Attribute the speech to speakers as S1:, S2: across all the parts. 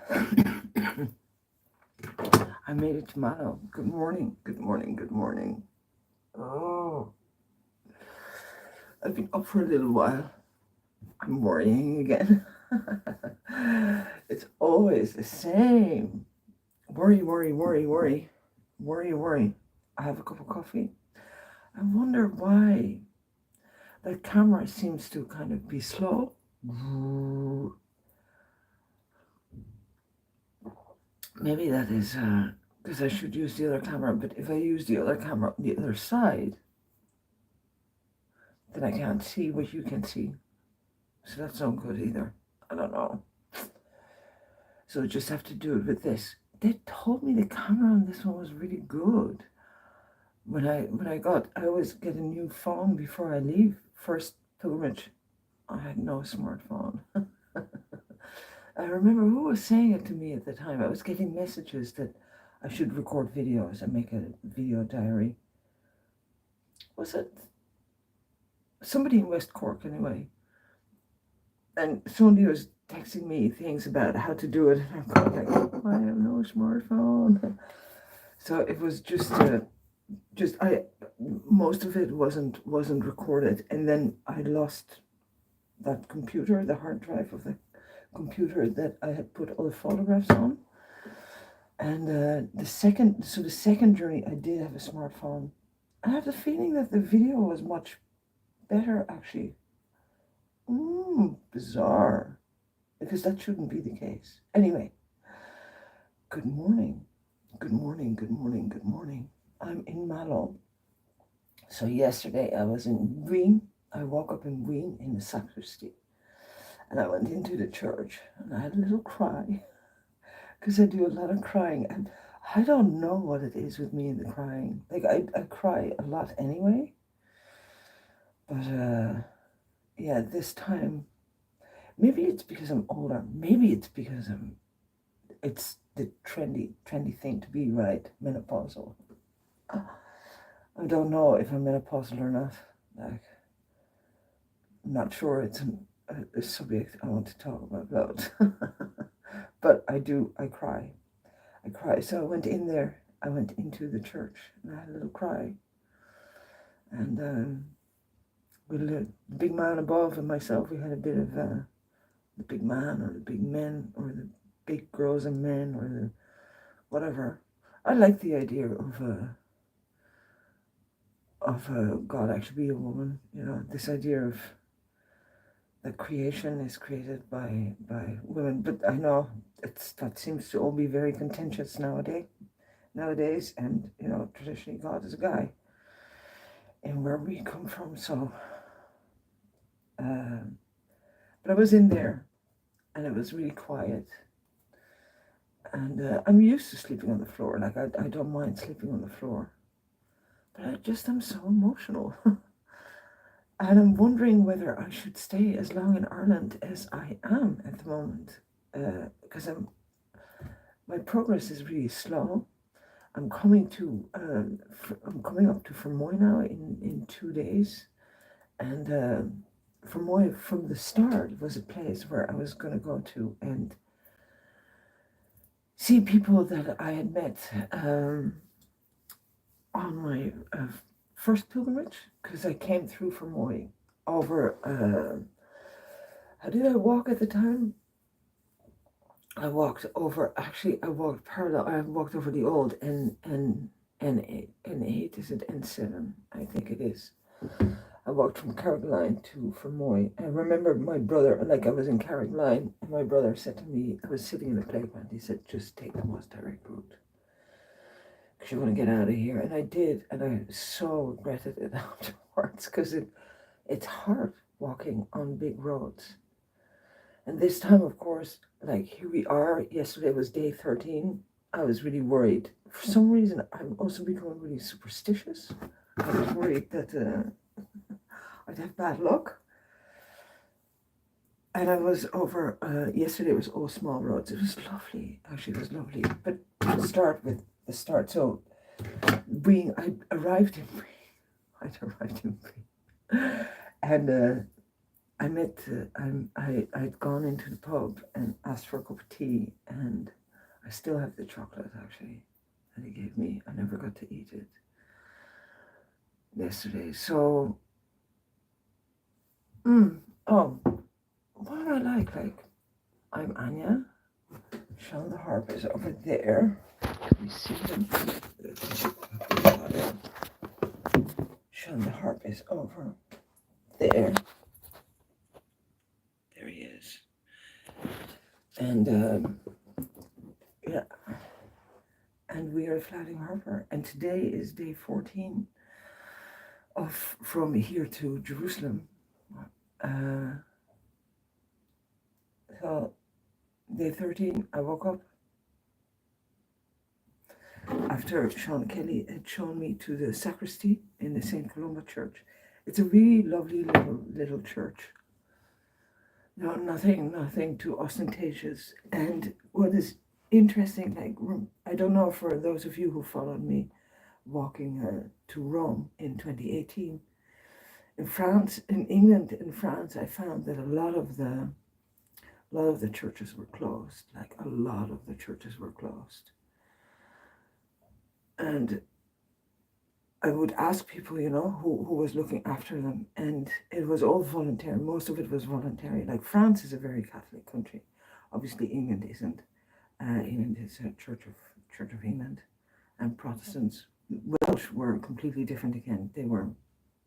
S1: I made it to Mallow. Good morning, good morning, good morning. Oh, I've been up for a little while. I'm worrying again. It's always the same. Worry, worry, worry, worry. Worry, worry. I have a cup of coffee. I wonder why the camera seems to kind of be slow. Maybe that is because I should use the other camera, but if I use the other camera on the other side, then I can't see what you can see. So that's not good either. I don't know. So I just have to do it with this. They told me the camera on this one was really good. I always get a new phone before I leave. First pilgrimage, I had no smartphone. I remember who was saying it to me at the time. I was getting messages that I should record videos and make a video diary. Was it somebody in West Cork anyway? And somebody was texting me things about how to do it, and I'm going like, I have no smartphone. So it was just I most of it wasn't recorded, and then I lost that computer, the hard drive of the computer that I had put all the photographs on. And the second journey, I did have a smartphone. I have the feeling that the video was much better, actually. Bizarre, because that shouldn't be the case. Anyway, good morning, good morning, good morning, good morning. I'm in Mallow. So yesterday I was in Wien. I woke up in Wien in the sacristy, and I went into the church, and I had a little cry, because I do a lot of crying, and I don't know what it is with me and the crying. Like I cry a lot anyway, but yeah, this time, maybe it's because I'm older. Maybe it's because it's the trendy thing to be, right? Menopausal. I don't know if I'm menopausal or not. Like, I'm not sure it's a subject I want to talk about. But I cry. I cry. So I went into the church, and I had a little cry. And with the big man above and myself, we had a bit of the big man or the big men or the big girls and men or the whatever. I like the idea of God actually be a woman. You know, this idea of that creation is created by women. But I know that seems to all be very contentious nowadays. And you know, traditionally God is a guy, and where we come from. So, but I was in there, and it was really quiet. And I'm used to sleeping on the floor. Like I don't mind sleeping on the floor, but I'm so emotional. And I'm wondering whether I should stay as long in Ireland as I am at the moment, because my progress is really slow. I'm coming up to Fermoy now in 2 days, and Fermoy from the start was a place where I was going to go to and see people that I had met on my first pilgrimage, because I came through Fermoy over. How did I walk at the time? I walked over. Actually, I walked parallel. I walked over the old N8. Is it N7? I think it is. I walked from Carrigaline to Fermoy. I remember my brother, like I was in Carrigaline, and my brother said to me, I was sitting in the playground. He said, "Just take the most direct route, because you want to get out of here." And I did, and I so regretted it afterwards, because it's hard walking on big roads. And this time, of course, like here we are. Yesterday was day 13. I was really worried. For some reason, I'm also becoming really superstitious. I was worried that I'd have bad luck. And I was over, yesterday was all small roads. It was lovely. Actually, it was lovely. But to start with the start. So, I arrived in Bree. And I'd gone into the pub and asked for a cup of tea, and I still have the chocolate actually that he gave me. I never got to eat it yesterday. So, oh, what do I like? Like, I'm Anya. Sean the harp is over there. Can we see him? Sean the harp is over there. There he is. And yeah, and we are flying harper. And today is day 14 of from here to Jerusalem. So day 13, I woke up after Sean Kelly had shown me to the sacristy in the St. Columba Church. It's a really lovely little church. No, nothing too ostentatious. And what is interesting, like, I don't know for those of you who followed me walking to Rome in 2018, in France, in England, in France, I found that a lot of the churches were closed. Like, a lot of the churches were closed. And I would ask people, who was looking after them, and it was all voluntary. Most of it was voluntary. Like, France is a very Catholic country. Obviously, England isn't. England is a Church of England, and Protestants. Welsh were completely different again. They were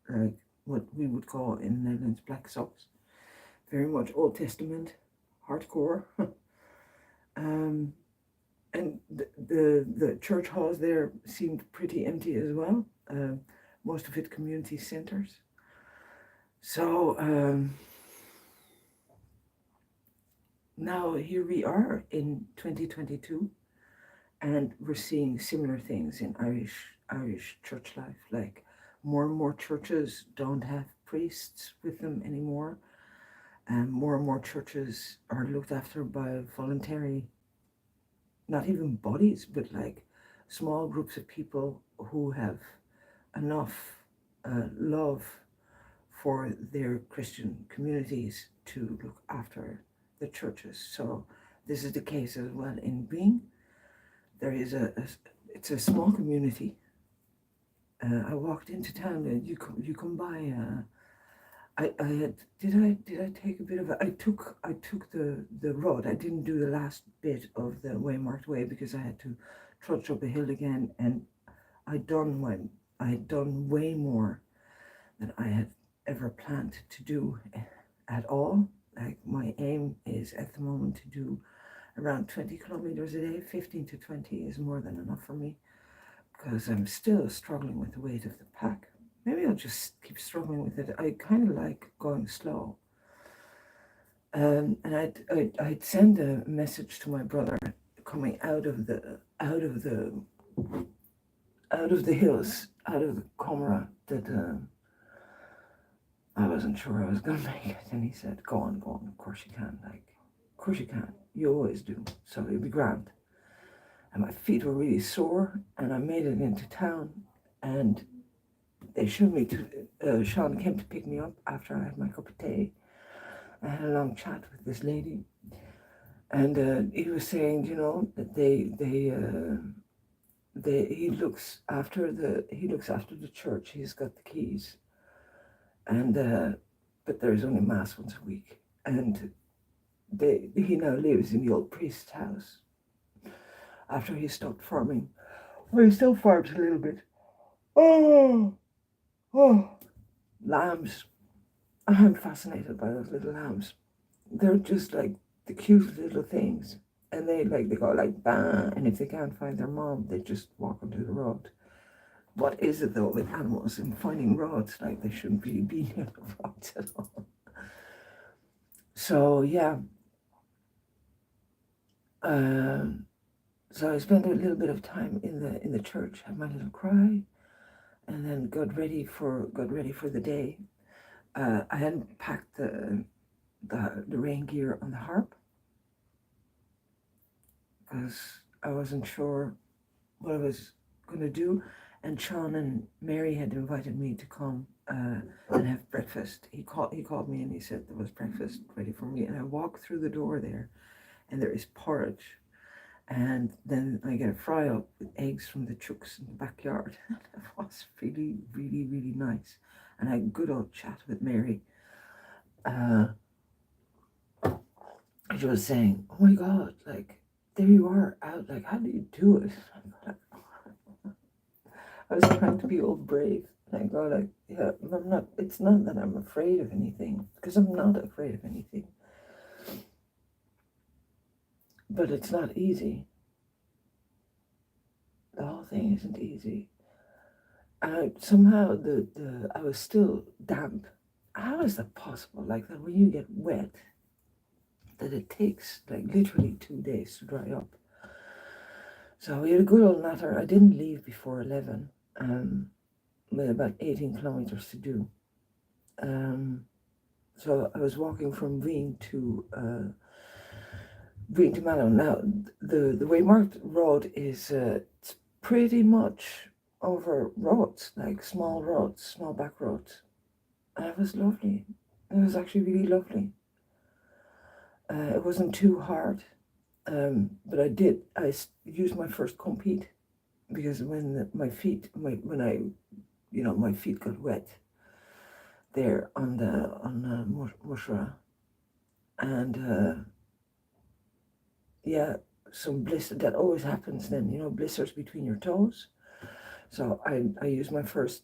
S1: like what we would call in the Netherlands Black Sox, very much Old Testament, hardcore. And the church halls there seemed pretty empty as well. Most of it community centers. So now here we are in 2022, and we're seeing similar things in Irish church life. Like, more and more churches don't have priests with them anymore, and more churches are looked after by voluntary, not even bodies, but like small groups of people who have enough love for their Christian communities to look after the churches. So this is the case as well in Being. There is it's a small community. I walked into town, and you come by. Did I take a bit of I took the road. I didn't do the last bit of the waymarked way because I had to trudge up a hill again, and I had done way more than I had ever planned to do at all. Like, my aim is at the moment to do around 20 kilometers a day. 15 to 20 is more than enough for me, because I'm still struggling with the weight of the pack. Maybe I'll just keep struggling with it. I kind of like going slow. And I'd send a message to my brother coming out of the hills, out of the Comera, that I wasn't sure I was gonna make it. And he said, "Go on, of course you can. Like, of course you can. You always do. So it'll be grand." And my feet were really sore, and I made it into town, and they showed me to, Sean came to pick me up after I had my cup of tea. I had a long chat with this lady, and he was saying, that he looks after the church. He's got the keys, and but there's only mass once a week, and he now lives in the old priest's house after he stopped farming. Well, he still farms a little bit. Oh, lambs. I'm fascinated by those little lambs. They're just like the cutest little things. And they go like bang, and if they can't find their mom, they just walk onto the road. What is it though with animals and finding roads? Like, they shouldn't really be near the roads at all. So yeah. So I spent a little bit of time in the church, had my little cry, and then got ready for the day. I hadn't packed the rain gear on the harp because I wasn't sure what I was going to do, And Sean and Mary had invited me to come and have breakfast. He called me and he said there was breakfast ready for me. And I walked through the door there, and there is porridge. And then I get a fry up with eggs from the chooks in the backyard. It was really, really, really nice. And I had a good old chat with Mary. She was saying, "Oh my God, like there you are out. Like how do you do it?" I was trying to be all brave. And I go like, "Yeah, I'm not. It's not that I'm afraid of anything, because I'm not afraid of anything. But it's not easy. The whole thing isn't easy." And somehow I was still damp. How is that possible? Like that when you get wet, that it takes like literally 2 days to dry up. So we had a good old natter. I didn't leave before 11. With about 18 kilometers to do. So I was walking from Wien to Mallow. Now the Waymarked road is it's pretty much over roads, like small back roads. And it was lovely. It was actually really lovely. It wasn't too hard, but I used my first compete, because when my feet got wet there on the Mushra, and yeah, some blister that always happens then, blisters between your toes. So I used my first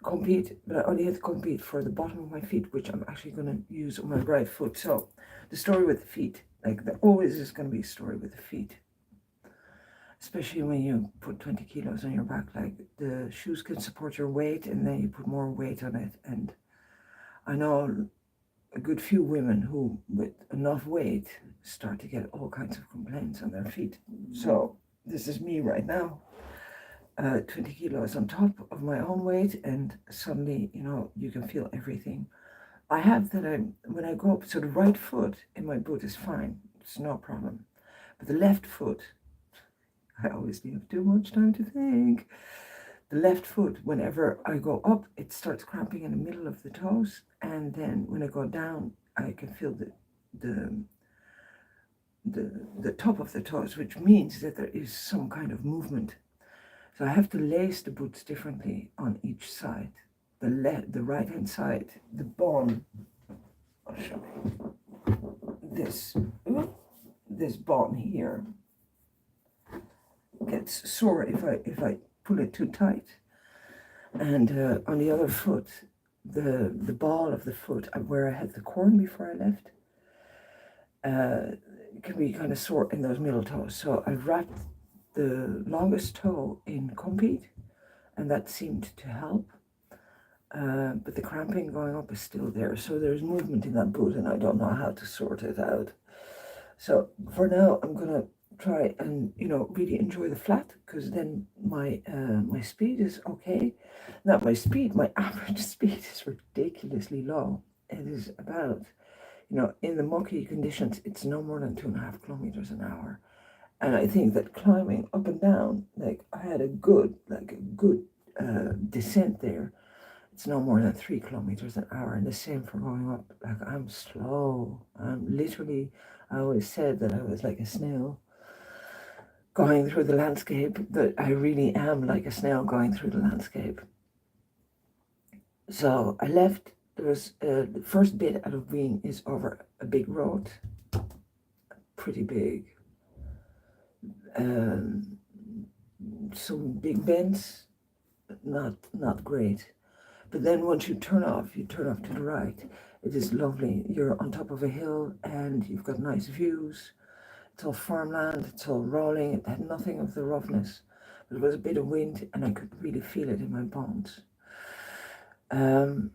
S1: compete, but I only had to compete for the bottom of my feet, which I'm actually going to use on my right foot. So the story with the feet, like there always is going to be a story with the feet, especially when you put 20 kilos on your back. Like the shoes can support your weight, and then you put more weight on it. And I know a good few women who, with enough weight, start to get all kinds of complaints on their feet. So this is me right now, 20 kilos on top of my own weight, and suddenly, you can feel everything. I have that when I go up, so the right foot in my boot is fine, it's no problem. But the left foot, I obviously have too much time to think. The left foot, whenever I go up, it starts cramping in the middle of the toes, and then when I go down, I can feel the top of the toes, which means that there is some kind of movement. So I have to lace the boots differently on each side. The right hand side, the bone. I'll show you this bone here gets sore if I pull it too tight, and on the other foot, the ball of the foot where I had the corn before I left, can be kind of sore in those middle toes. So I've wrapped the longest toe in compete, and that seemed to help. But the cramping going up is still there, so there's movement in that boot, and I don't know how to sort it out. So for now, I'm gonna try and really enjoy the flat, because then my speed is okay. Now my average speed is ridiculously low. It is about, in the mucky conditions, it's no more than 2.5 kilometers an hour. And I think that climbing up and down, like I had a good descent there. It's no more than 3 kilometers an hour, and the same for going up. Like I'm slow. I always said that I was like a snail going through the landscape, but I really am like a snail going through the landscape. So I left. There was the first bit out of Wien is over a big road, pretty big. Some big bends, not great. But then once you turn off to the right. It is lovely. You're on top of a hill and you've got nice views. It's all farmland, it's all rolling. It had nothing of the roughness. There was a bit of wind and I could really feel it in my bones. And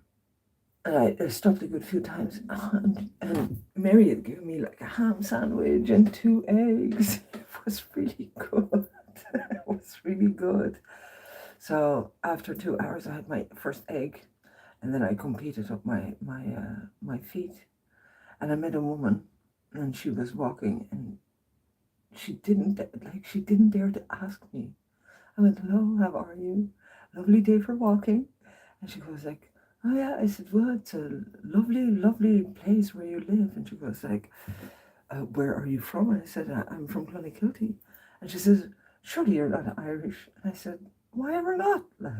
S1: I stopped a good few times, and Mary had given me like a ham sandwich and 2 eggs. It was really good. It was really good. So after 2 hours, I had my first egg, and then I competed up my feet, and I met a woman, and she was walking, and she didn't dare to ask me I went, hello, how are you? Lovely day for walking. And she goes like, oh yeah. I said, well, it's a lovely, lovely place where you live. And she goes like, where are you from? And I said, I'm from Clonakilty. And she says, surely you're not Irish. And I said, why ever not? Like,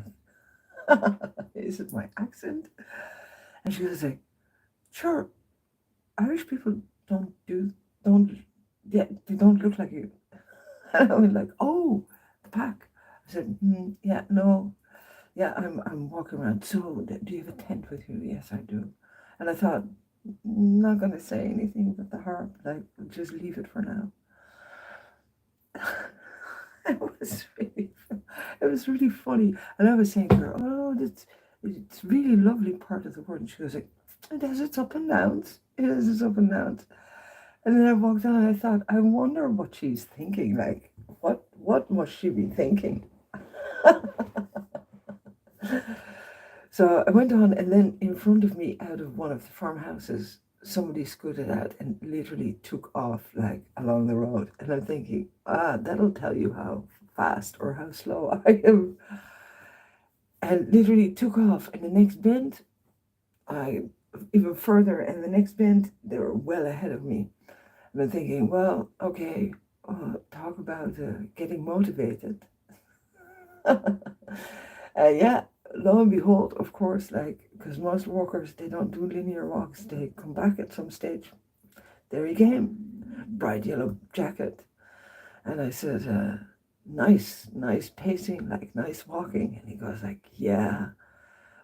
S1: is it my accent? And she goes like, sure, Irish people don't, yeah, they don't look like you. And I went like, oh, the pack. I said, yeah, no, yeah, I'm walking around. So, do you have a tent with you? Yes, I do. And I thought, not going to say anything but the harp, like, just leave it for now. it was really, it was really funny. And I was saying to her, oh, it's really lovely part of the world. And she was like, it has its up and downs. It has its up and downs. And then I walked on and I thought, I wonder what she's thinking. Like, what must she be thinking? So I went on, and then in front of me, out of one of the farmhouses, somebody scooted out and literally took off like along the road. And I'm thinking, that'll tell you how fast or how slow I am. And literally took off. And the next bend, I even further, and the next bend, they were well ahead of me. And I'm thinking, well, okay, talk about getting motivated. Yeah, lo and behold, of course, like, because most walkers, they don't do linear walks, they come back at some stage. There he came, bright yellow jacket. And I said, nice pacing, like nice walking. And he goes like, yeah,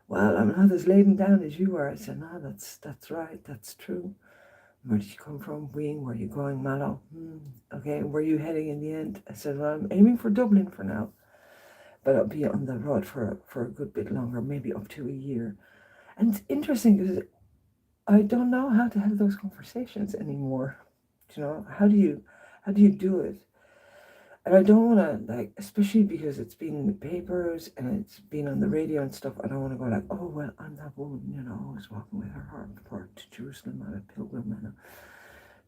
S1: well, I'm not as laden down as you are. I said, no, that's right, that's true. Where did you come from? Ween, where are you going? Mallow. Okay, where are you heading in the end? I said, well, I'm aiming for Dublin for now, but I'll be on the road for a good bit longer, maybe up to a year. And it's interesting because I don't know how to have those conversations anymore. You know, how do you do it? And I don't want to, like, especially because it's been in the papers and it's been on the radio and stuff. I don't want to go like, oh well, I'm that woman, you know, who was walking with her heart to Jerusalem on a pilgrim.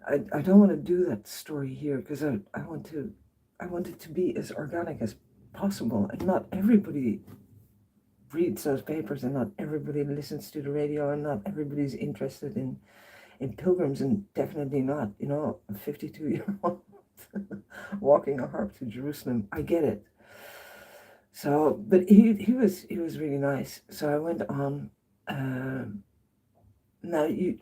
S1: And I don't want to do that story here because I want it to be as organic as possible, and not everybody reads those papers, and not everybody listens to the radio, and not everybody's interested in pilgrims, and definitely not, you know, a 52-year-old walking a harp to Jerusalem. I get it. So, but he was really nice. So I went on. Now you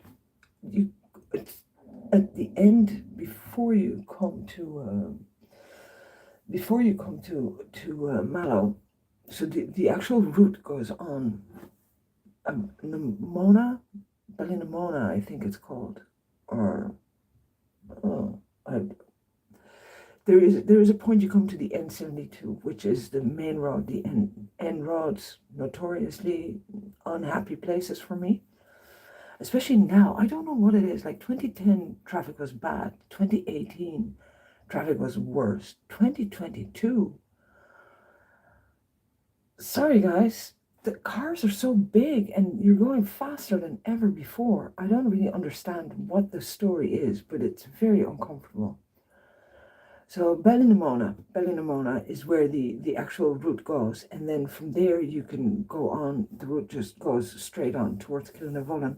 S1: it's at the end before you come to Mallow. So the actual route goes on Namona, Ballinamona, I think it's called, or oh, there is a point you come to the N72, which is the main road. The N roads, notoriously unhappy places for me, especially now. I don't know what it is. Like 2010 traffic was bad. 2018 traffic was worse. 2022. Sorry guys, the cars are so big and you're going faster than ever before. I don't really understand what the story is, but it's very uncomfortable. So Ballinamona is where the actual route goes, and then from there you can go on. The route just goes straight on towards Kilnavullen,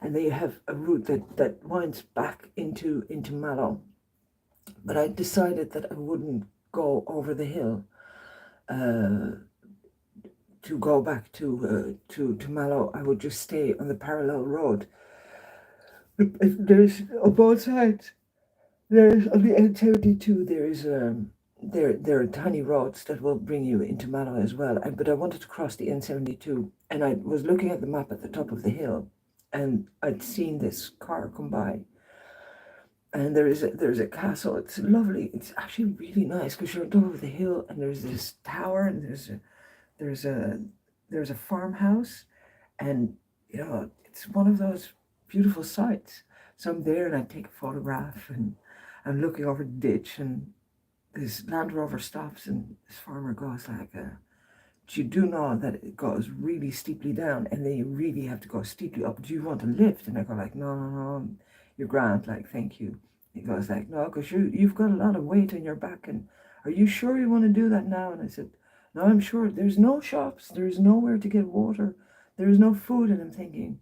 S1: and then you have a route that winds back into Mallow. But I decided that I wouldn't go over the hill to go back to Mallow. I would just stay on the parallel road. There's on both sides. There's on the N72. There are tiny roads that will bring you into Mallow as well. But I wanted to cross the N72, and I was looking at the map at the top of the hill, and I'd seen this car come by. And there's a castle. It's lovely. It's actually really nice because you're on top of the hill, and there's this tower, and there's a farmhouse, and you know it's one of those beautiful sights. So I'm there, and I take a photograph, and I'm looking over the ditch, and this Land Rover stops, and this farmer goes like, "Do you do know that it goes really steeply down, and then you really have to go steeply up? Do you want a lift?" And I go like, "No, you're grand, like thank you." He goes like, "No, because you've got a lot of weight on your back, and Are you sure you want to do that now? And I said, no, I'm sure. There's no shops. There's nowhere to get water. There's no food. And I'm thinking,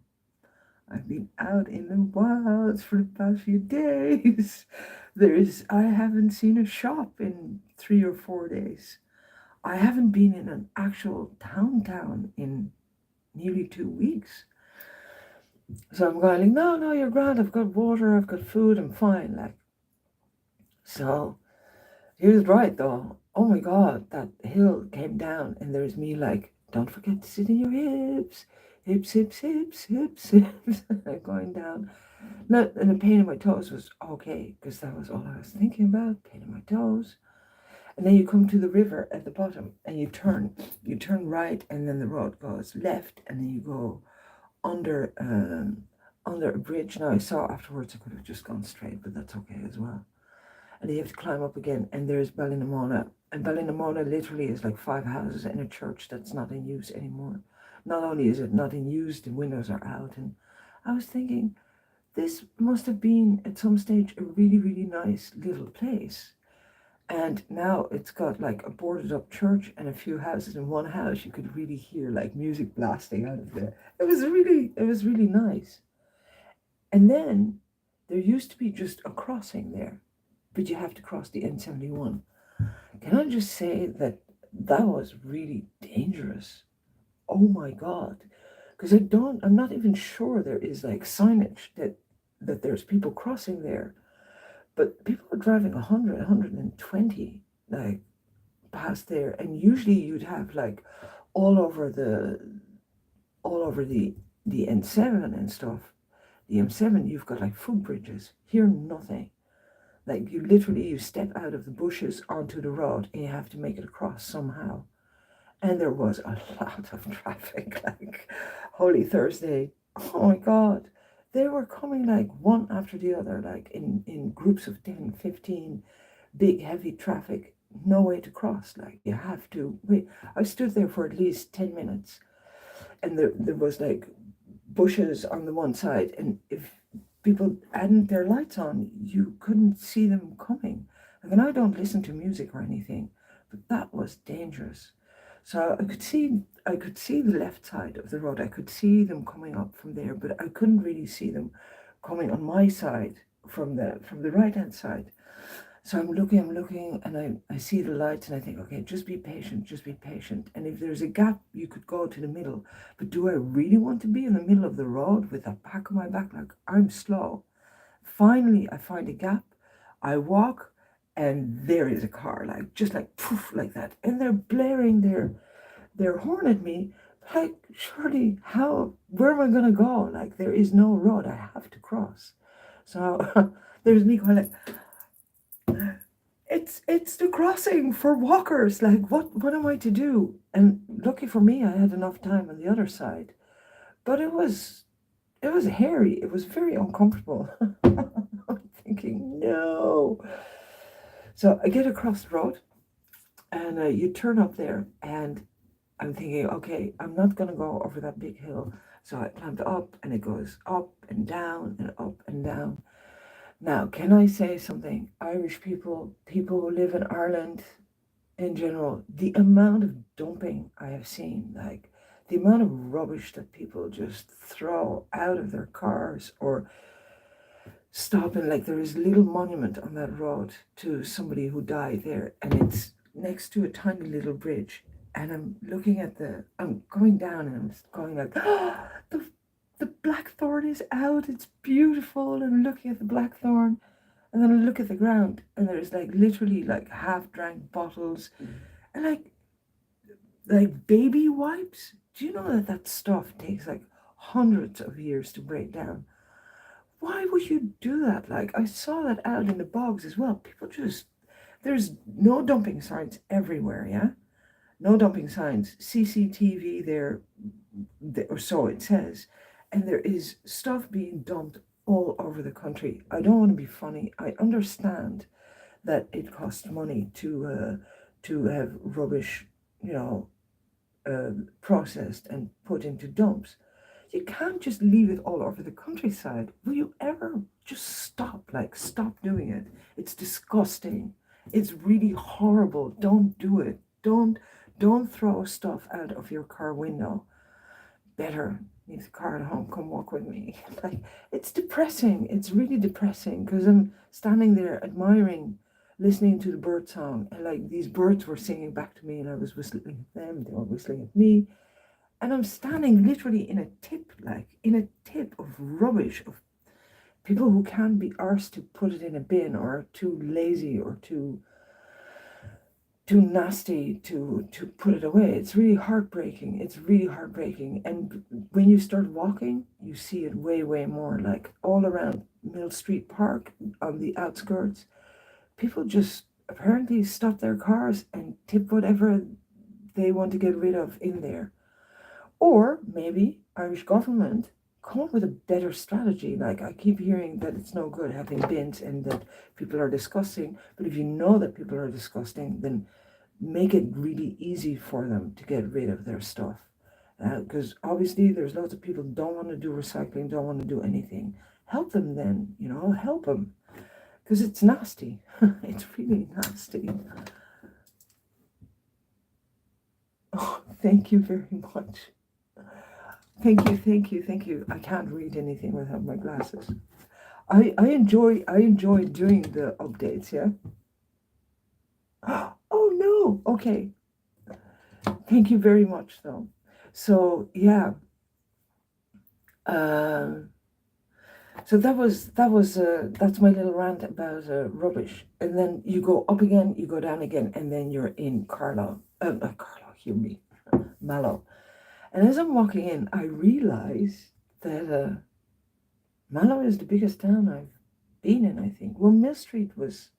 S1: I've been out in the wilds for the past few days. I haven't seen a shop in 3 or 4 days. I haven't been in an actual town in nearly 2 weeks. So I'm going like, no, no, you're grand. I've got water. I've got food. I'm fine. Like, so he was right though. Oh my God, that hill came down and there's me like, don't forget to sit in your hips. Hips, hips, hips, hips, hips. Going down. No, and the pain in my toes was okay, because that was all I was thinking about, pain in my toes. And then you come to the river at the bottom and you turn right, and then the road goes left, and then you go under under a bridge. Now I saw afterwards I could have just gone straight, but that's okay as well. And you have to climb up again, and there's Ballinamona. And Ballinamona literally is like 5 houses and a church that's not in use anymore. Not only is it not in use, the windows are out. And I was thinking, this must have been at some stage a really, really nice little place. And now it's got like a boarded up church and a few houses. In one house, you could really hear like music blasting out of there. It was really nice. And then there used to be just a crossing there, but you have to cross the N71. Can I just say that that was really dangerous? Oh my God. Because I'm not even sure there is like signage that there's people crossing there. But people are driving 100, 120, like past there. And usually you'd have like all over the N7 and stuff. The M7, you've got like footbridges. Here, nothing. Like you step out of the bushes onto the road and you have to make it across somehow. And there was a lot of traffic, like Holy Thursday. Oh my God. They were coming like one after the other, like in groups of 10, 15, big, heavy traffic, no way to cross. Like you have to wait. I stood there for at least 10 minutes, and there was like bushes on the one side, and if people hadn't their lights on, you couldn't see them coming. I mean, I don't listen to music or anything, but that was dangerous. So I could see the left side of the road. I could see them coming up from there, but I couldn't really see them coming on my side from the right hand side. So I'm looking, and I see the lights, and I think, okay, just be patient, just be patient. And if there's a gap, you could go to the middle. But do I really want to be in the middle of the road with that pack on my back? Like, I'm slow. Finally, I find a gap. I walk, and there is a car, like just like poof, like that, and they're blaring their horn at me. Like, surely, where am I gonna go? Like, there is no road. I have to cross. So there's me going like, it's the crossing for walkers. Like, what am I to do? And lucky for me, I had enough time on the other side. But it was hairy. It was very uncomfortable. I'm thinking, no. So I get across the road, and you turn up there, and I'm thinking, okay, I'm not going to go over that big hill. So I climbed up, and it goes up and down and up and down. Now, can I say something? Irish people who live in Ireland in general, the amount of dumping I have seen, like the amount of rubbish that people just throw out of their cars or stop, and like there is a little monument on that road to somebody who died there, and it's next to a tiny little bridge. And I'm going down, and I'm going like, oh, the blackthorn is out, it's beautiful. And I'm looking at the blackthorn, and then I look at the ground, and there's like literally like half drank bottles, and like baby wipes. Do you know that stuff takes like hundreds of years to break down? Why would you do that? Like, I saw that out in the bogs as well. There's no dumping signs everywhere, yeah? No dumping signs. CCTV there, or so it says. And there is stuff being dumped all over the country. I don't want to be funny. I understand that it costs money to have rubbish, you know, processed and put into dumps. You can't just leave it all over the countryside. Will you ever just stop? Like, stop doing it. It's disgusting. It's really horrible. Don't do it. Don't throw stuff out of your car window. Better leave the car at home. Come walk with me. Like, it's depressing. It's really depressing because I'm standing there admiring, listening to the bird song, and like these birds were singing back to me, and I was whistling at them. They were whistling at me, and I'm standing literally in a tip, like in a tip of rubbish of people who can't be arsed to put it in a bin, or are too lazy, or too nasty to put it away. It's really heartbreaking. It's really heartbreaking. And when you start walking, you see it way more. Like all around Mill Street Park on the outskirts, people just apparently stop their cars and tip whatever they want to get rid of in there. Or maybe Irish government come up with a better strategy. Like, I keep hearing that it's no good having bins and that people are disgusting. But if you know that people are disgusting, then make it really easy for them to get rid of their stuff. Because obviously there's lots of people who don't want to do recycling, don't want to do anything. Help them then, help them. Because it's nasty. It's really nasty. Oh, thank you very much. Thank you. I can't read anything without my glasses. I enjoy doing the updates, yeah? Oh no, okay. Thank you very much though. So yeah. So that's my little rant about rubbish. And then you go up again, you go down again, and then you're in Carlow. Carlow, hear me, Mallow. And as I'm walking in, I realize that Mallow is the biggest town I've been in, I think. Well, Mill Street was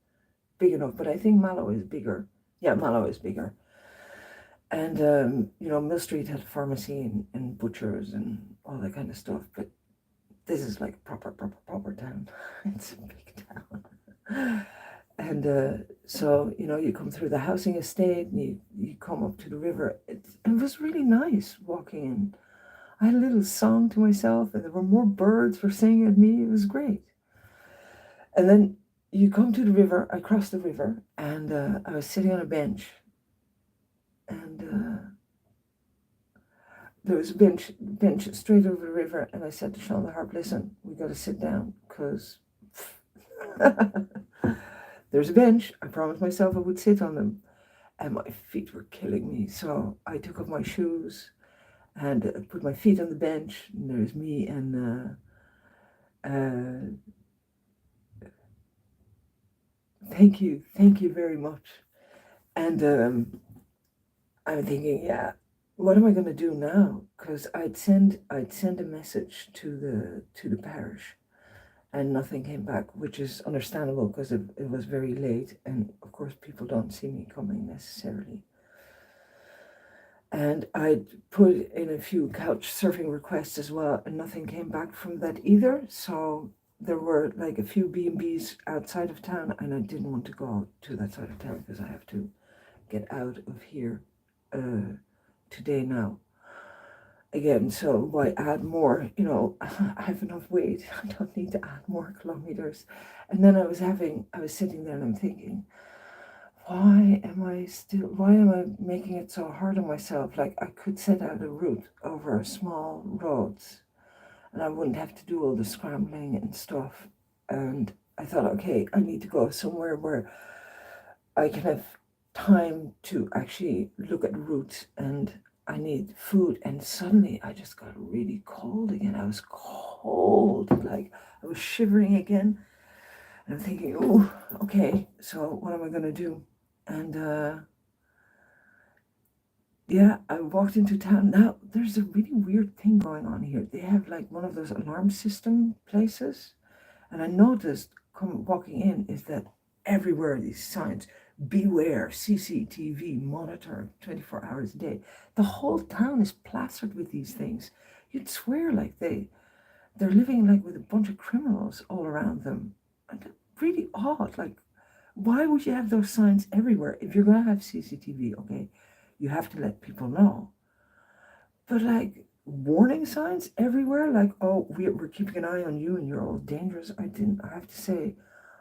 S1: big enough, but I think Mallow is bigger. Yeah, Mallow is bigger. And, Mill Street had a pharmacy and butchers and all that kind of stuff. But this is like a proper town. It's a big town. And so, you come through the housing estate and you come up to the river. It was really nice walking in. I had a little song to myself, and there were more birds for singing at me. It was great. And then you come to the river. I crossed the river, and I was sitting on a bench. And there was a bench straight over the river, and I said to Sean the harp, listen, we got to sit down, because there's a bench. I promised myself I would sit on them, and my feet were killing me. So I took off my shoes and put my feet on the bench, and there's me and thank you very much. And I'm thinking, yeah, what am I going to do now? Because I'd send a message to the parish, and nothing came back, which is understandable because it was very late, and of course people don't see me coming necessarily. And I'd put in a few couch surfing requests as well, and nothing came back from that either. So there were like a few B&Bs outside of town, and I didn't want to go to that side of town because I have to get out of here today now. Again, so why add more? I have enough weight. I don't need to add more kilometers. And then I was sitting there and I'm thinking, why am I making it so hard on myself? Like, I could set out a route over small roads and I wouldn't have to do all the scrambling and stuff. And I thought, okay, I need to go somewhere where I can have time to actually look at routes, and I need food. And suddenly I just got really cold again. I was cold, like I was shivering again. And I'm thinking, oh, okay, so what am I going to do? And yeah, I walked into town. Now, there's a really weird thing going on here. They have like one of those alarm system places. And I noticed walking in is that everywhere these signs, beware, CCTV, monitor 24 hours a day. The whole town is plastered with these things. You'd swear like they're living like with a bunch of criminals all around them. And really odd. Like, why would you have those signs everywhere? If you're going to have CCTV, okay, you have to let people know. But like, warning signs everywhere, like, oh, we're keeping an eye on you and you're all dangerous. I have to say,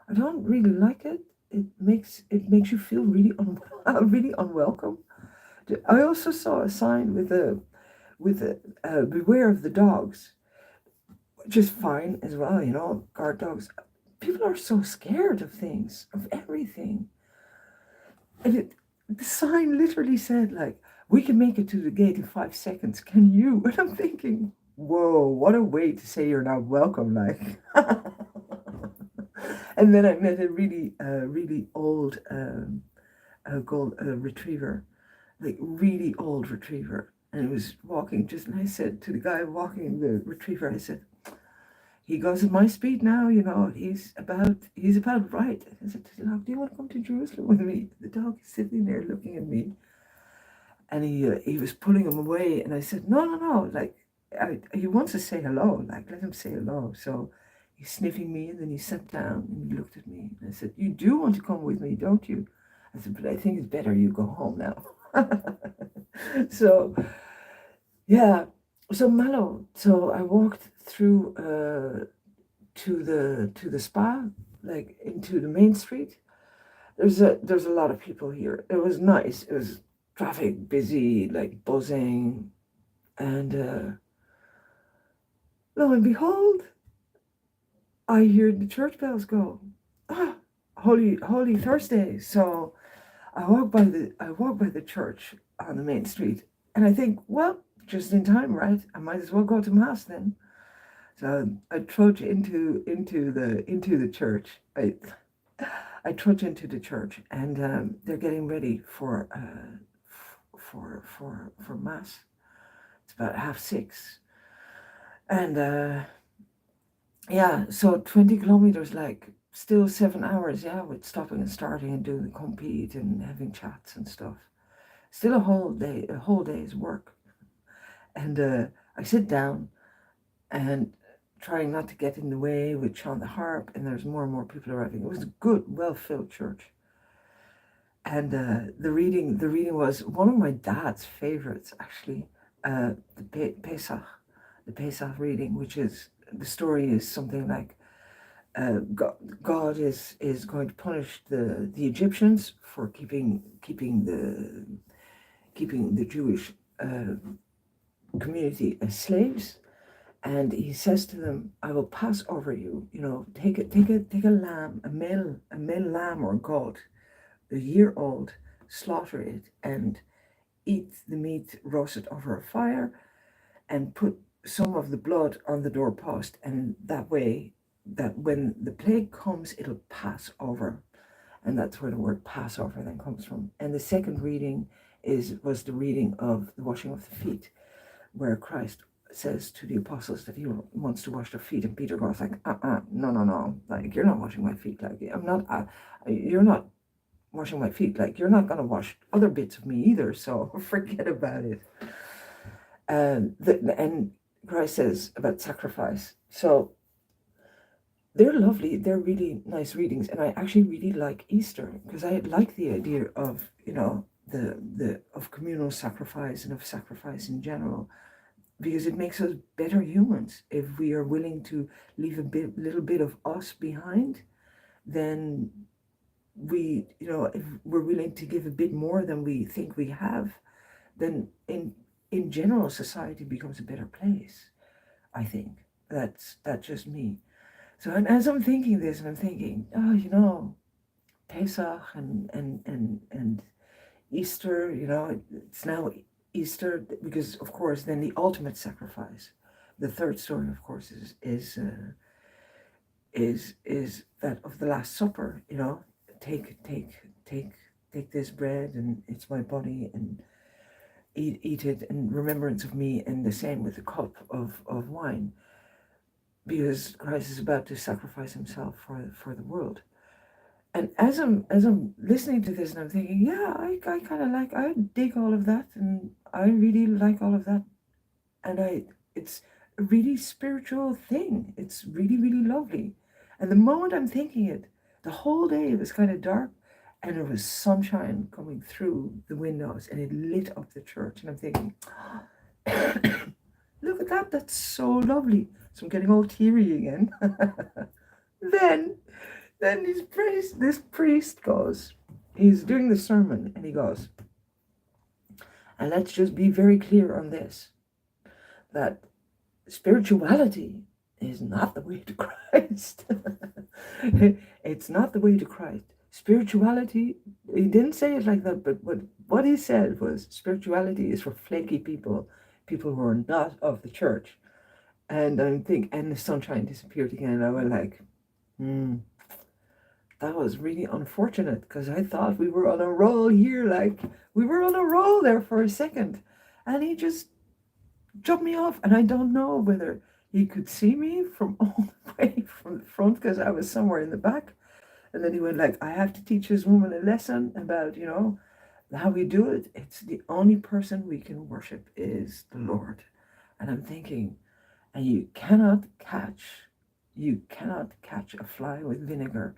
S1: I don't really like it. makes you feel really really unwelcome. I also saw a sign with beware of the dogs, which is fine as well, guard dogs. People are so scared of things, of everything. And the sign literally said, like, we can make it to the gate in 5 seconds. Can you? And I'm thinking, whoa, what a way to say you're not welcome, like. And then I met a really old gold retriever, like really old retriever. And it was walking just, and I said to the guy walking the retriever, I said, he goes at my speed now, he's about right. I said to the dog, do you want to come to Jerusalem with me? The dog is sitting there looking at me, and he was pulling him away, and I said, no, like, he wants to say hello, like, let him say hello. So he's sniffing me, and then he sat down, and he looked at me, and I said, you do want to come with me, don't you? I said, but I think it's better you go home now. So, yeah. So Mallow. So I walked through to the spa, like into the main street. There's a lot of people here. It was nice. It was traffic busy, like buzzing, and lo and behold, I hear the church bells go. Ah, Holy Thursday. So I walk by the church on the main street, and I think, well, just in time, right? I might as well go to mass then. So I trudge into the church. I trudge into the church, and they're getting ready for mass. It's about 6:30, and yeah, so 20 kilometers, like still 7 hours, yeah, with stopping and starting and doing the compete and having chats and stuff. Still a whole day's work. And I sit down and trying not to get in the way with Sean the harp, and there's more and more people arriving. It was a good, well-filled church. And the reading was one of my dad's favorites, actually, the Pesach reading, which is, the story is something like God is going to punish the Egyptians for keeping the Jewish community as slaves, and he says to them, "I will pass over you. Take a lamb, a male lamb or goat, a year old, slaughter it, and eat the meat roasted over a fire, and put some of the blood on the doorpost, and that way, that when the plague comes, it'll pass over." And that's where the word Passover then comes from. And the second reading was the reading of the washing of the feet, where Christ says to the apostles that he wants to wash their feet, and Peter goes like, no, like, you're not washing my feet, like, you're not washing my feet, like, you're not going to wash other bits of me either, so forget about it. And Christ says about sacrifice. So they're lovely, they're really nice readings, and I actually really like Easter, because I like the idea of, of communal sacrifice and of sacrifice in general, because it makes us better humans. If we are willing to leave little bit of us behind, then if we're willing to give a bit more than we think we have, then in general, society becomes a better place. I think that's just me. So, and as I'm thinking this, and I'm thinking, Pesach and Easter, it's now Easter, because of course then the ultimate sacrifice, the third story, of course, is that of the Last Supper. Take this bread, and it's my body, and eat it in remembrance of me, and the same with the cup of wine, because Christ is about to sacrifice himself for the world. And as I'm listening to this, and I'm thinking, yeah, I kind of I dig all of that, and I really like all of that, and it's a really spiritual thing. It's really, really lovely. And the moment I'm thinking it, the whole day it was kind of dark, and there was sunshine coming through the windows, and it lit up the church, and I'm thinking, look at that, that's so lovely. So I'm getting all teary again. Then Then this priest goes, he's doing the sermon, and he goes, and let's just be very clear on this, that spirituality is not the way to Christ. It's not the way to Christ. Spirituality, he didn't say it like that, but what he said was spirituality is for flaky people, people who are not of the church. And and the sunshine disappeared again. And I went like, that was really unfortunate, because I thought we were on a roll here. Like, we were on a roll there for a second. And he just jumped me off. And I don't know whether he could see me from all the way from the front, because I was somewhere in the back. And then he went like, I have to teach this woman a lesson about, how we do it. It's the only person we can worship is the Lord. And I'm thinking, and you cannot catch a fly with vinegar.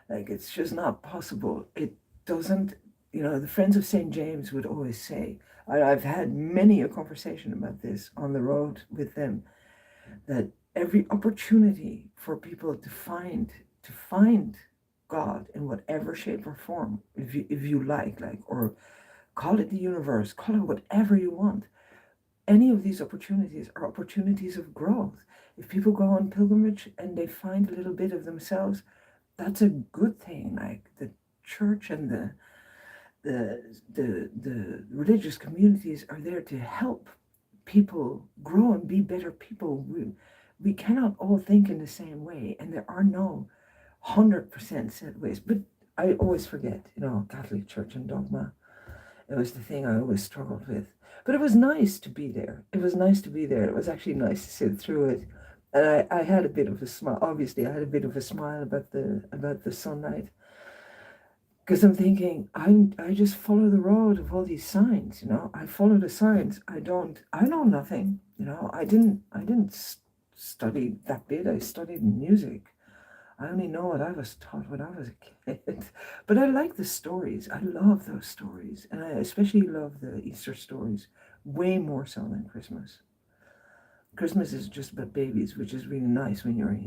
S1: Like, it's just not possible. It doesn't, the Friends of St. James would always say, I've had many a conversation about this on the road with them, that every opportunity for people to find God in whatever shape or form, if you like, or call it the universe, call it whatever you want, any of these opportunities are opportunities of growth. If people go on pilgrimage and they find a little bit of themselves, that's a good thing. Like, the church and the religious communities are there to help people grow and be better people. We cannot all think in the same way, and there are no 100% set ways. But I always forget, Catholic Church and dogma. It was the thing I always struggled with. But it was nice to be there. It was actually nice to sit through it. And I had a bit of a smile. Obviously, I had a bit of a smile about the sunlight. Because I'm thinking, I just follow the road of all these signs, I follow the signs. I know nothing, I didn't study that bit. I studied music. I only know what I was taught when I was a kid. But I like the stories. I love those stories. And I especially love the Easter stories, way more so than Christmas. Christmas is just about babies, which is really nice when you're in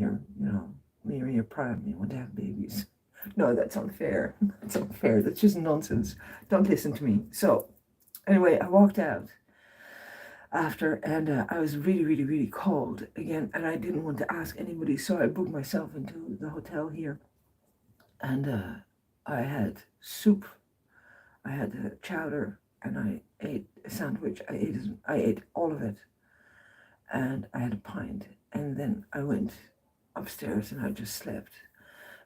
S1: your prime, you want to have babies. No, that's unfair. That's unfair. That's just nonsense. Don't listen to me. So, anyway, I walked out after, and I was really, really, really cold again, and I didn't want to ask anybody, so I booked myself into the hotel here, and I had soup, I had chowder, and I ate a sandwich. I ate all of it, and I had a pint, and then I went upstairs and I just slept.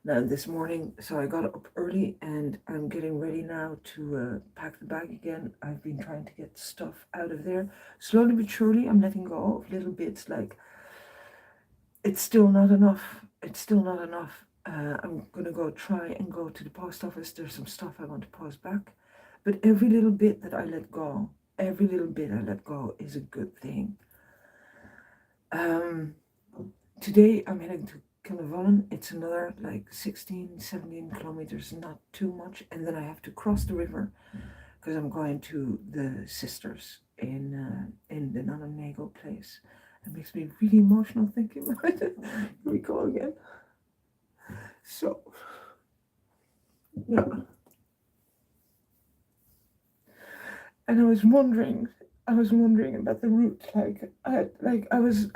S1: Now this morning, so I got up early and I'm getting ready now to pack the bag again. I've been trying to get stuff out of there. Slowly but surely, I'm letting go of little bits. Like, it's still not enough. It's still not enough. I'm going to try and go to the post office. There's some stuff I want to post back. But every little bit that I let go, is a good thing. Today I'm heading to Kilnavallen. It's another like 16, 17 kilometers, not too much. And then I have to cross the river because I'm going to the sisters in the Nananego place. It makes me really emotional thinking about it. Here we go again. So, yeah. And I was wondering about the route. I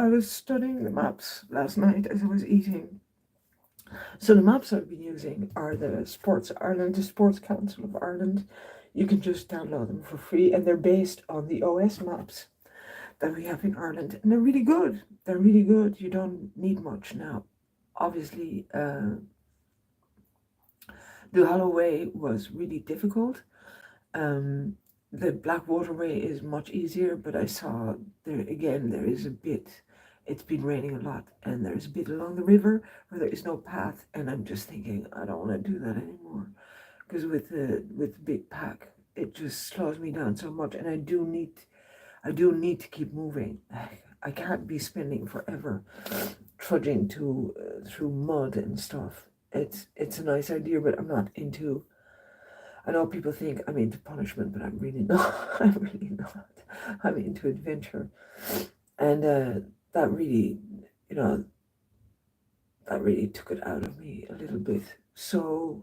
S1: was studying the maps last night as I was eating. So the maps I've been using are the Sports Council of Ireland. You can just download them for free, and they're based on the OS maps that we have in Ireland, and they're really good. You don't need much now. Obviously, the Holloway was really difficult. The Blackwater Way is much easier, but I saw there is a bit, it's been raining a lot, and there's a bit along the river where there is no path, and I'm just thinking, I don't want to do that anymore, because with the big pack, it just slows me down so much, and I do need to keep moving. I can't be spending forever trudging through mud and stuff. It's a nice idea, but I'm not into. I know people think I'm into punishment, but I'm really not. I'm really not. I'm into adventure. And that really, that really took it out of me a little bit. So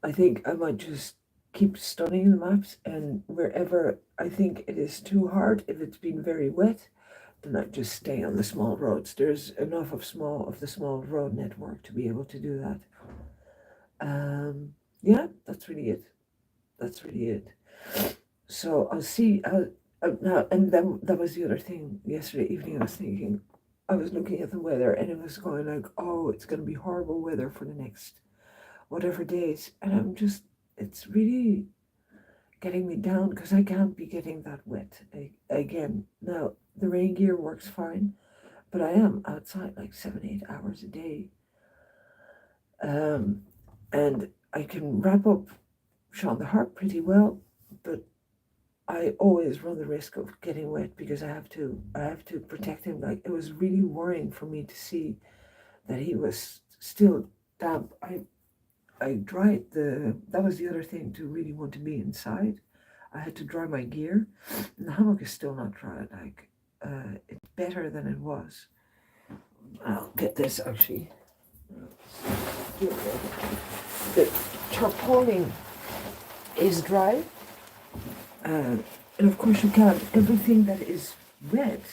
S1: I think I might just keep studying the maps, and wherever I think it is too hard, if it's been very wet, then I just stay on the small roads. There's enough of the small road network to be able to do that. Yeah, that's really it. That's really it. So I'll see. Now, and then that was the other thing. Yesterday evening, I was thinking, I was looking at the weather, and it was going like, oh, it's going to be horrible weather for the next whatever days, and it's really getting me down because I can't be getting that wet again. Now the rain gear works fine, but I am outside like 7-8 hours a day, and I can wrap up Sean the Harp pretty well, but I always run the risk of getting wet because I have to protect him. Like, it was really worrying for me to see that he was still damp. I dried that was the other thing, to really want to be inside. I had to dry my gear, and the hammock is still not dry. Like, it's better than it was. I'll get this actually. The tarpaulin is dry, and of course you can't. Everything that is wet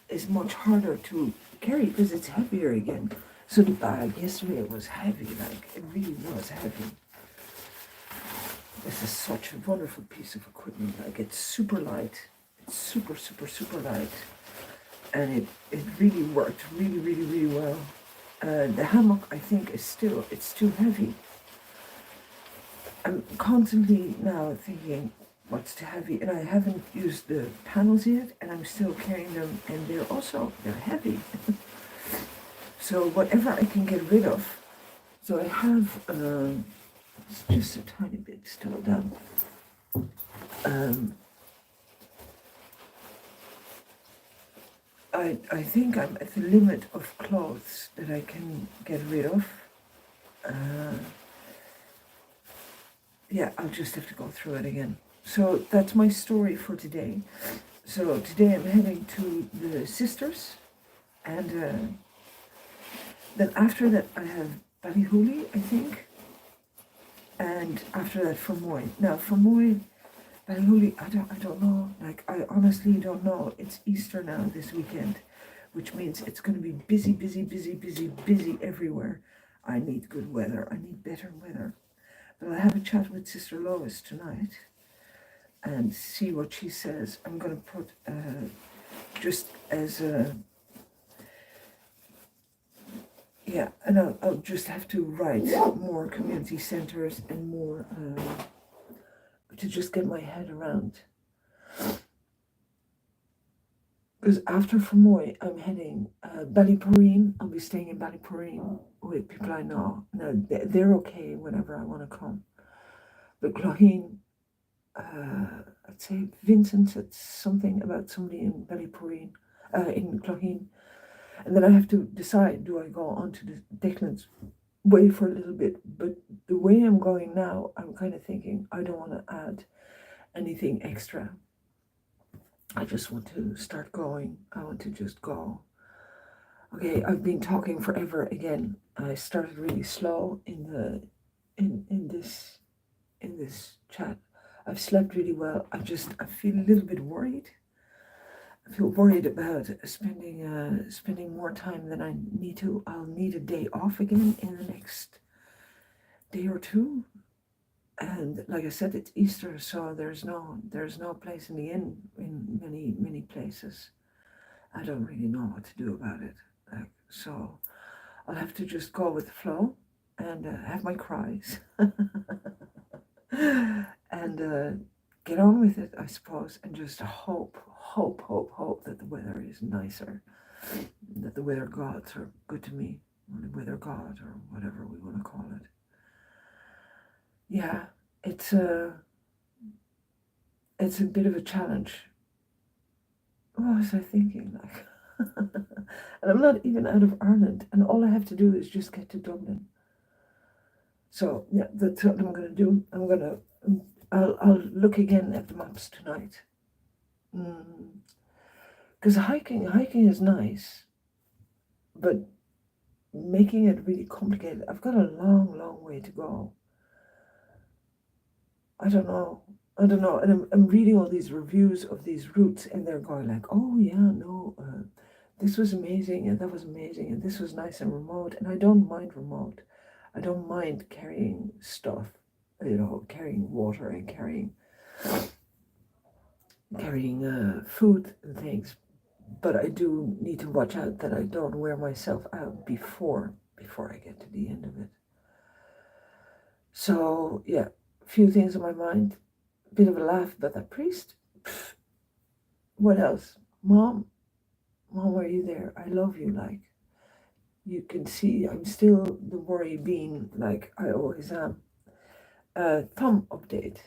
S1: is much harder to carry because it's heavier again. So the bag yesterday was heavy, like it really was heavy. This is such a wonderful piece of equipment. Like, it's super light. It's super, super, super light. And it really worked really, really, really well. The hammock, I think, it's too heavy. I'm constantly now thinking, what's too heavy? And I haven't used the panels yet, and I'm still carrying them, and they're heavy. So whatever I can get rid of. So I have, it's just a tiny bit still down. I think I'm at the limit of clothes that I can get rid of. Yeah, I'll just have to go through it again. So that's my story for today. So today I'm heading to the sisters, and then after that I have Ballyhooly, I think, and after that Fermoy. Now Fermoy, Ballyhooly, I don't know. Like, I honestly don't know. It's Easter now this weekend, which means it's going to be busy, busy, busy, busy, busy everywhere. I need good weather. I need better weather. But I'll have a chat with Sister Lois tonight and see what she says. I'm going to put just as a... Yeah, and I'll just have to write more community centers and more to just get my head around. Because after Fermoy, I'm heading Ballyporeen. I'll be staying in Ballyporeen with people I know. Now, they're okay whenever I want to come. But Cloheen, I'd say Vincent said something about somebody in Ballyporeen, in Cloheen. And then I have to decide, do I go onto the Declan's way for a little bit? But the way I'm going now, I'm kind of thinking I don't want to add anything extra. I just want to start going. I want to just go. Okay, I've been talking forever again. I started really slow in this chat. I've slept really well. I feel a little bit worried. I feel worried about spending more time than I need to. I'll need a day off again in the next day or two. And like I said, it's Easter, so there's no place in the inn in many places. I don't really know what to do about it. So I'll have to just go with the flow and have my cries and get on with it, I suppose, and just hope that the weather is nicer, that the weather gods are good to me, or the weather god, or whatever we want to call it. Yeah, it's a bit of a challenge. What was I thinking? Like, and I'm not even out of Ireland, and all I have to do is just get to Dublin. So yeah, that's what I'm going to do. I'll look again at the maps tonight. Because hiking is nice, but making it really complicated. I've got a long way to go. I don't know. And I'm reading all these reviews of these routes, and they're going like, oh yeah, no, this was amazing, and that was amazing, and this was nice and remote. And I don't mind remote. I don't mind carrying stuff, carrying water and carrying food and things. But I do need to watch out that I don't wear myself out before I get to the end of it. So yeah, a few things on my mind. Bit of a laugh about that priest. Pfft, what else? Mom, are you there? I love you. Like, you can see I'm still the worry being, like I always am. Thumb update.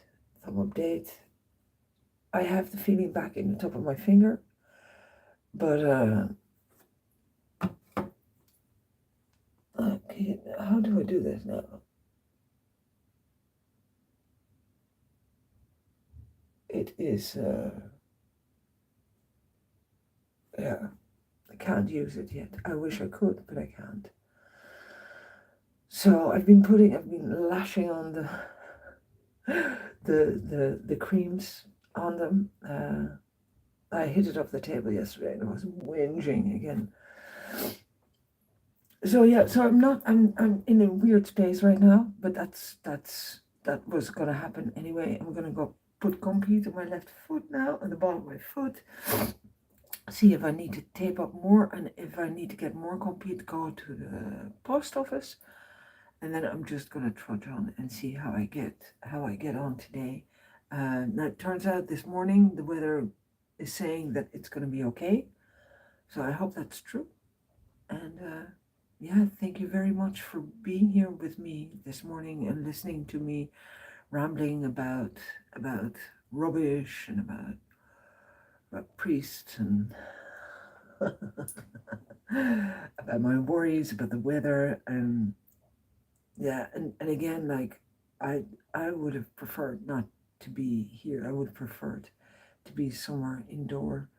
S1: I have the feeling back in the top of my finger, but okay, how do I do this now? It is, yeah, I can't use it yet. I wish I could, but I can't. So I've been lashing on the creams on them. I hit it off the table yesterday and I was whinging again. So yeah, so I'm in a weird space right now, but that was gonna happen anyway. I'm gonna go put concrete on my left foot now, on the bottom of my foot. See if I need to tape up more, and if I need to get more concrete, go to the post office. And then I'm just gonna trudge on and see how I get on today. Now it turns out this morning the weather is saying that it's gonna be okay, so I hope that's true. And yeah, thank you very much for being here with me this morning and listening to me rambling about rubbish and about priests and about my worries about the weather. And yeah, and again, like I would have preferred not to be here. I would have preferred to be somewhere indoor,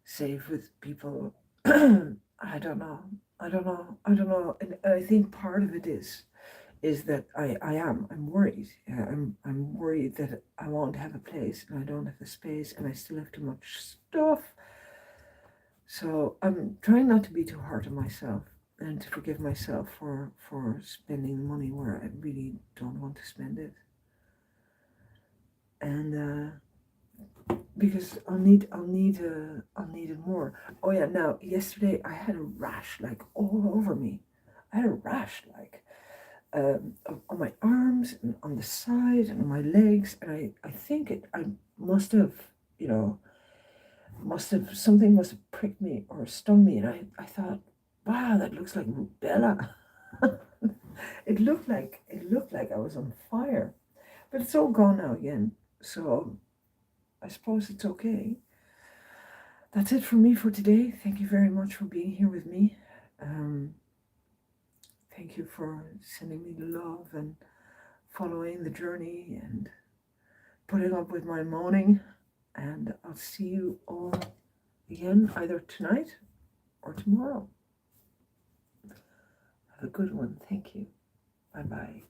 S1: safe with people. I don't know. And I think part of it is that I'm worried. I'm worried that I won't have a place and I don't have the space and I still have too much stuff. So I'm trying not to be too hard on myself and to forgive myself for spending the money where I really don't want to spend it. And because I'll need it more. Oh yeah, now yesterday I had a rash like all over me. I had a rash like on my arms and on the side and on my legs, and I think I must have, something must have pricked me or stung me, and I thought, wow, that looks like rubella. It looked like I was on fire, but it's all gone now again. So I suppose it's okay. That's it for me for today. Thank you very much for being here with me. Thank you for sending me love and following the journey and putting up with my moaning. And I'll see you all again either tonight or tomorrow. Have a good one. Thank you. Bye-bye.